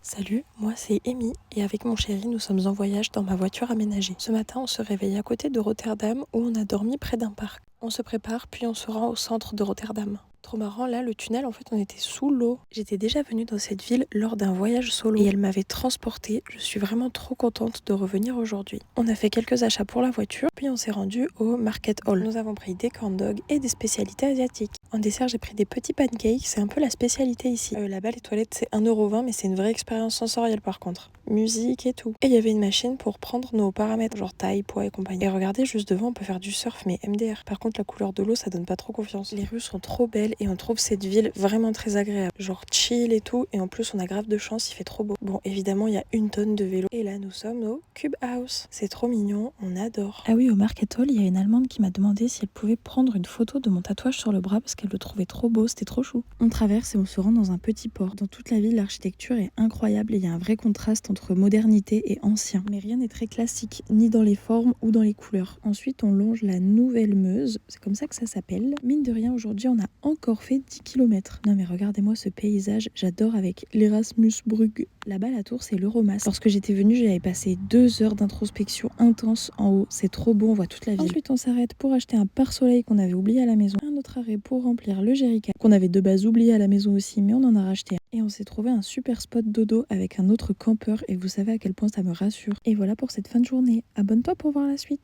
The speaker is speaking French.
Salut, moi c'est Amy et avec mon chéri nous sommes en voyage dans ma voiture aménagée. Ce matin on se réveille à côté de Rotterdam où on a dormi près d'un parc. On se prépare puis on se rend au centre de Rotterdam. Trop marrant, là le tunnel en fait on était sous l'eau. J'étais déjà venue dans cette ville lors d'un voyage solo et elle m'avait transportée. Je suis vraiment trop contente de revenir aujourd'hui. On a fait quelques achats pour la voiture puis on s'est rendu au Market Hall. Nous avons pris des corn dogs et des spécialités asiatiques. En dessert j'ai pris des petits pancakes, c'est un peu la spécialité ici. Là-bas les toilettes c'est 1,20 € mais c'est une vraie expérience sensorielle par contre. Musique et tout. Et il y avait une machine pour prendre nos paramètres, genre taille, poids et compagnie. Et regardez, juste devant, on peut faire du surf, mais MDR. Par contre, la couleur de l'eau, ça donne pas trop confiance. Les rues sont trop belles et on trouve cette ville vraiment très agréable. Genre chill et tout. Et en plus, on a grave de chance, il fait trop beau. Bon, évidemment, il y a une tonne de vélos. Et là, nous sommes au Cube House. C'est trop mignon, on adore. Ah oui, au Market Hall, il y a une Allemande qui m'a demandé si elle pouvait prendre une photo de mon tatouage sur le bras parce qu'elle le trouvait trop beau, c'était trop chou. On traverse et on se rend dans un petit port. Dans toute la ville, l'architecture est incroyable et il y a un vrai contraste entre modernité et ancien. Mais rien n'est très classique, ni dans les formes ou dans les couleurs. Ensuite, on longe la Nouvelle Meuse, c'est comme ça que ça s'appelle. Mine de rien, aujourd'hui, on a encore fait 10 km. Non mais regardez-moi ce paysage, j'adore avec l'Erasmusbrug. Là-bas, la tour, c'est l'Euromas. Lorsque j'étais venue, j'avais passé 2 heures d'introspection intense en haut. C'est trop beau, on voit toute la ville. Ensuite, on s'arrête pour acheter un pare-soleil qu'on avait oublié à la maison. Un autre arrêt pour remplir le jerrycan, qu'on avait de base oublié à la maison aussi, mais on en a racheté un. Et on s'est trouvé un super spot dodo avec un autre campeur et vous savez à quel point ça me rassure. Et voilà pour cette fin de journée. Abonne-toi pour voir la suite.